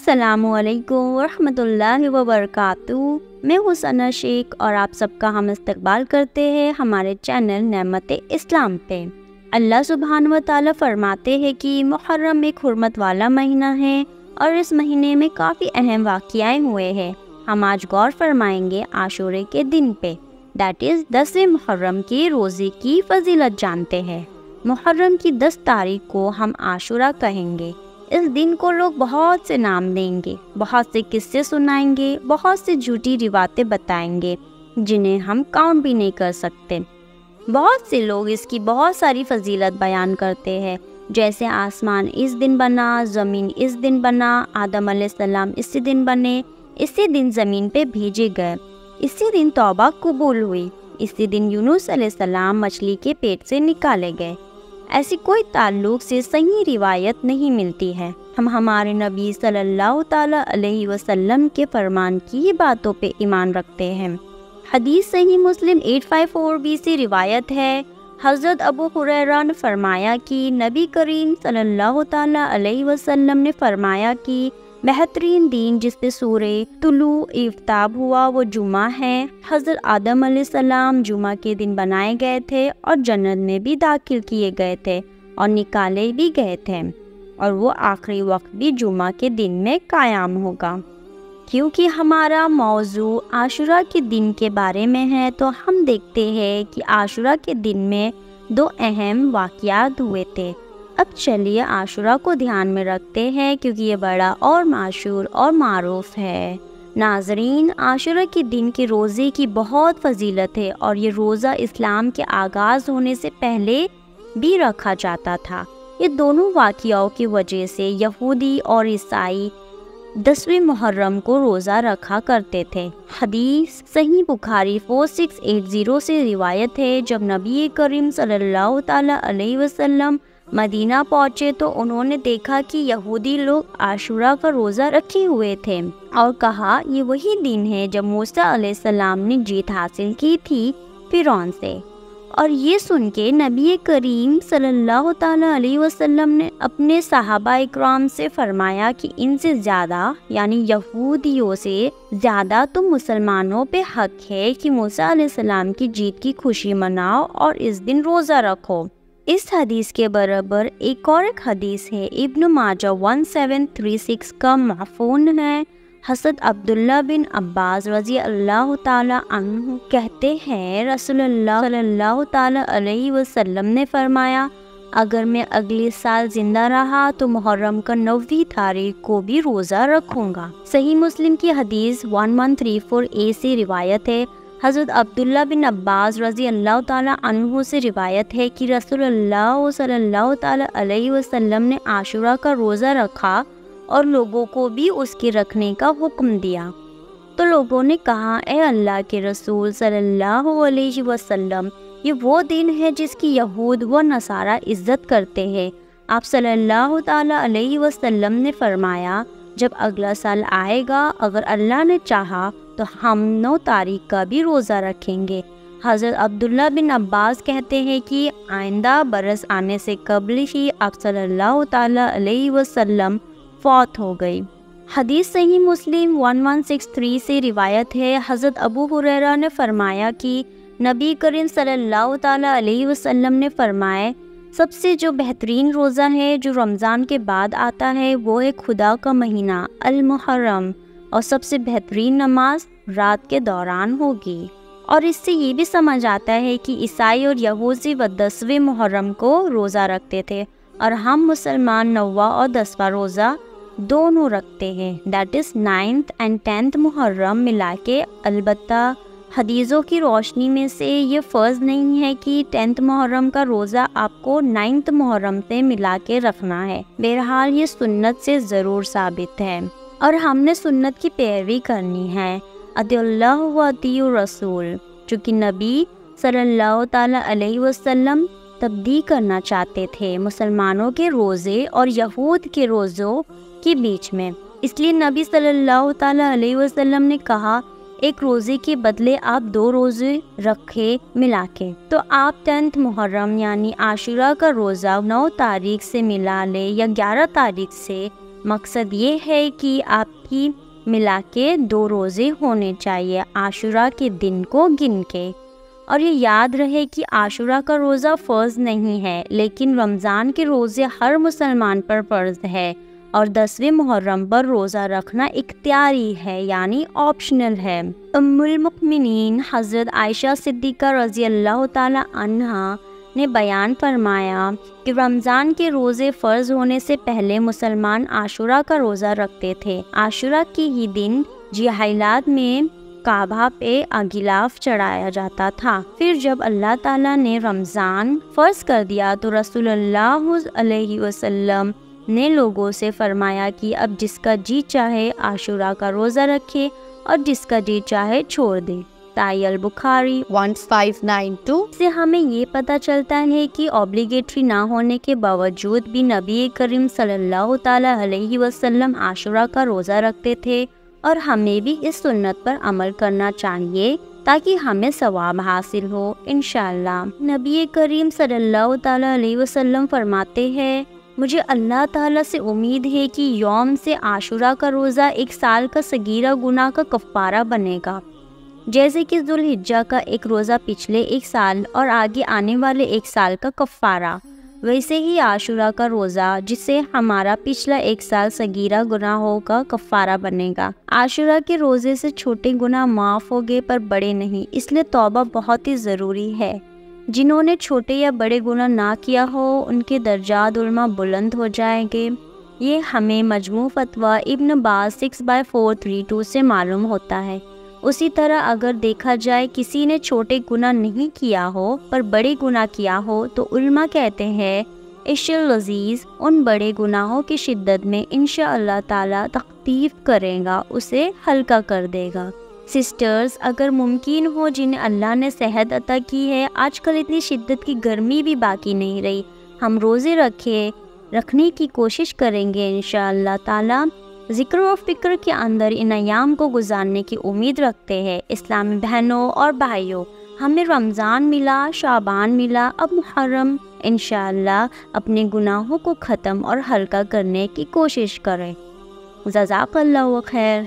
السلام علیکم ورحمۃ اللہ وبرکاتہ۔ میں ہوں ثنا شیخ اور آپ سب کا ہم استقبال کرتے ہیں ہمارے چینل نعمت اسلام پہ۔ اللہ سبحانہ و تعالیٰ فرماتے ہیں کہ محرم ایک حرمت والا مہینہ ہے اور اس مہینے میں کافی اہم واقعائیں ہوئے ہیں۔ ہم آج غور فرمائیں گے عاشورے کے دن پہ، دیٹ از 10 محرم کے روزے کی فضیلت جانتے ہیں۔ محرم کی 10 تاریخ کو ہم عاشورہ کہیں گے۔ اس دن کو لوگ بہت سے نام دیں گے، بہت سے قصے سنائیں گے، بہت سے جھوٹی روایتیں بتائیں گے جنہیں ہم کاؤنٹ بھی نہیں کر سکتے۔ بہت سے لوگ اس کی بہت ساری فضیلت بیان کرتے ہیں، جیسے آسمان اس دن بنا، زمین اس دن بنا، آدم علیہ السلام اسی دن بنے، اسی دن زمین پہ بھیجے گئے، اسی دن توبہ قبول ہوئی، اسی دن یونس علیہ السلام مچھلی کے پیٹ سے نکالے گئے۔ ایسی کوئی تعلق سے صحیح روایت نہیں ملتی ہے۔ ہم ہمارے نبی صلی اللہ تعالیٰ علیہ وسلم کے فرمان کی باتوں پہ ایمان رکھتے ہیں۔ حدیث صحیح مسلم 854b سے روایت ہے، حضرت ابو ہریرہ نے فرمایا کہ نبی کریم صلی اللہ تعالیٰ علیہ وسلم نے فرمایا کہ بہترین دن جس پہ سورہ طلوع آفتاب ہوا وہ جمعہ ہے۔ حضرت آدم علیہ السلام جمعہ کے دن بنائے گئے تھے اور جنت میں بھی داخل کیے گئے تھے اور نکالے بھی گئے تھے، اور وہ آخری وقت بھی جمعہ کے دن میں قائم ہوگا۔ کیونکہ ہمارا موضوع عاشورہ کے دن کے بارے میں ہے تو ہم دیکھتے ہیں کہ عاشورہ کے دن میں 2 اہم واقعات ہوئے تھے۔ اب چلیے عاشورہ کو دھیان میں رکھتے ہیں کیونکہ یہ بڑا اور مشہور اور معروف ہے۔ ناظرین، عاشورہ کے دن کے روزے کی بہت فضیلت ہے اور یہ روزہ اسلام کے آغاز ہونے سے پہلے بھی رکھا جاتا تھا۔ یہ دونوں واقعوں کی وجہ سے یہودی اور عیسائی 10 محرم کو روزہ رکھا کرتے تھے۔ حدیث صحیح بخاری 4680 سے روایت ہے، جب نبی کریم صلی اللہ تعالیٰ علیہ وسلم مدینہ پہنچے تو انہوں نے دیکھا کہ یہودی لوگ عاشورہ کا روزہ رکھے ہوئے تھے اور کہا یہ وہی دن ہے جب موسیٰ علیہ السلام نے جیت حاصل کی تھی فرعون سے۔ اور یہ سن کے نبی کریم صلی اللہ تعالیٰ علیہ وسلم نے اپنے صحابہ اکرام سے فرمایا کہ ان سے زیادہ یعنی یہودیوں سے زیادہ تم مسلمانوں پہ حق ہے کہ موسیٰ علیہ السلام کی جیت کی خوشی مناؤ اور اس دن روزہ رکھو۔ اس حدیث کے برابر ایک حدیث ہے، ابن ماجہ 1736 کا معفون ہے۔ حضرت عبداللہ بن عباس رضی اللہ تعالیٰ عنہ کہتے ہیں، رسول اللہ صلی اللہ تعالیٰ علیہ وسلم نے فرمایا، اگر میں اگلے سال زندہ رہا تو محرم کا 9 تاریخ کو بھی روزہ رکھوں گا۔ صحیح مسلم کی حدیث 1134a سے روایت ہے، حضرت عبداللہ بن عباس رضی اللہ تعالیٰ عنہ سے روایت ہے کہ رسول اللہ صلی اللہ تعالیٰ علیہ وسلم نے عاشورہ کا روزہ رکھا اور لوگوں کو بھی اس کے رکھنے کا حکم دیا۔ تو لوگوں نے کہا، اے اللہ کے رسول صلی اللہ علیہ وسلم، یہ وہ دن ہے جس کی یہود و نصارہ عزت کرتے ہیں۔ آپ صلی اللہ تعالیٰ علیہ وسلم نے فرمایا، جب اگلا سال آئے گا اگر اللہ نے چاہا تو ہم 9 تاریخ کا بھی روزہ رکھیں گے۔ حضرت عبداللہ بن عباس کہتے ہیں کہ آئندہ برس آنے سے قبل ہی آپ صلی اللہ تعالیٰ علیہ وسلم فوت ہو گئی۔ حدیث صحیح مسلم 1163 سے روایت ہے، حضرت ابو ہریرہ نے فرمایا کہ نبی کریم صلی اللہ تعالیٰ علیہ وسلم نے فرمایا، سب سے جو بہترین روزہ ہے جو رمضان کے بعد آتا ہے وہ ہے خدا کا مہینہ المحرم، اور سب سے بہترین نماز رات کے دوران ہوگی۔ اور اس سے یہ بھی سمجھ آتا ہے کہ عیسائی اور یہودی وہ 10 محرم کو روزہ رکھتے تھے اور ہم مسلمان 9 اور 10 روزہ دونوں رکھتے ہیں، that is 9th and 10th محرم ملا کے۔ البتہ حدیثوں کی روشنی میں سے یہ فرض نہیں ہے کہ 10th محرم کا روزہ آپ کو 9th محرم سے ملا کے رکھنا ہے۔ بہرحال یہ سنت سے ضرور ثابت ہے اور ہم نے سنت کی پیروی کرنی ہے۔ اطیعوا اللہ و اطیعوا الرسول، چونکہ نبی صلی اللہ تعالیٰ علیہ وسلم تبدیل کرنا چاہتے تھے مسلمانوں کے روزے اور یہود کے روزوں کے بیچ میں، اس لیے نبی صلی اللہ تعالیٰ علیہ وسلم نے کہا، ایک روزے کے بدلے آپ 2 روزے رکھے ملا کے۔ تو آپ 10th محرم یعنی عاشورہ کا روزہ 9 تاریخ سے ملا لے یا 11 تاریخ سے مقصد یہ ہے کہ آپ کی ملا کے 2 روزے ہونے چاہیے عاشورہ کے دن کو گن کے۔ اور یہ یاد رہے کہ عاشورہ کا روزہ فرض نہیں ہے، لیکن رمضان کے روزے ہر مسلمان پر فرض ہے، اور 10ویں محرم پر روزہ رکھنا اختیاری ہے، یعنی آپشنل ہے۔ ام المؤمنین حضرت عائشہ صدیقہ رضی اللہ تعالی عنہا نے بیان فرمایا کہ رمضان کے روزے فرض ہونے سے پہلے مسلمان عاشورہ کا روزہ رکھتے تھے۔ عاشورہ کے ہی دن جہیلات میں کعبہ پہ غلاف چڑھایا جاتا تھا۔ پھر جب اللہ تعالیٰ نے رمضان فرض کر دیا تو رسول اللہ علیہ وسلم نے لوگوں سے فرمایا کہ اب جس کا جی چاہے عاشورہ کا روزہ رکھے اور جس کا جی چاہے چھوڑ دے۔ صحیح البخاری 1592 سے ہمیں یہ پتہ چلتا ہے کہ اوبلیگیٹری نہ ہونے کے باوجود بھی نبی کریم صلی اللہ تعالی علیہ وسلم عاشورہ کا روزہ رکھتے تھے، اور ہمیں بھی اس سنت پر عمل کرنا چاہیے تاکہ ہمیں ثواب حاصل ہو انشاءاللہ۔ نبی کریم صلی اللہ تعالی علیہ وسلم فرماتے ہیں، مجھے اللہ تعالیٰ سے امید ہے کہ یوم سے عاشورہ کا روزہ 1 سال کا صغیرہ گناہ کا کفارہ بنے گا، جیسے کہ ذوالحجہ کا 1 روزہ پچھلے 1 سال اور آگے آنے والے 1 سال کا کفارہ، ویسے ہی عاشورہ کا روزہ جس سے ہمارا پچھلا 1 سال صغیرہ گناہوں کا کفارہ بنے گا۔ عاشورہ کے روزے سے چھوٹے گناہ معاف ہو گئے پر بڑے نہیں، اس لیے توبہ بہت ہی ضروری ہے۔ جنہوں نے چھوٹے یا بڑے گناہ نہ کیا ہو ان کے درجات علما بلند ہو جائیں گے، یہ ہمیں مجموع فتویٰ ابن باز 6/432 سے معلوم ہوتا ہے۔ اسی طرح اگر دیکھا جائے کسی نے چھوٹے گناہ نہیں کیا ہو پر بڑے گناہ کیا ہو تو علماء کہتے ہیں عشر عزیز ان بڑے گناہوں کی شدت میں انشاءاللہ تعالی تخفیف کرے گا، اسے ہلکا کر دے گا۔ سسٹرز، اگر ممکن ہو جنہیں اللہ نے صحت عطا کی ہے، آج کل اتنی شدت کی گرمی بھی باقی نہیں رہی، ہم روزے رکھنے کی کوشش کریں گے انشاءاللہ تعالی۔ ذکر و فکر کے اندر ان ایام کو گزارنے کی امید رکھتے ہیں۔ اسلامی بہنوں اور بھائیوں، ہمیں رمضان ملا، شعبان ملا، اب محرم، انشاءاللہ اپنے گناہوں کو ختم اور ہلکا کرنے کی کوشش کریں۔ جزاک اللہ خیر۔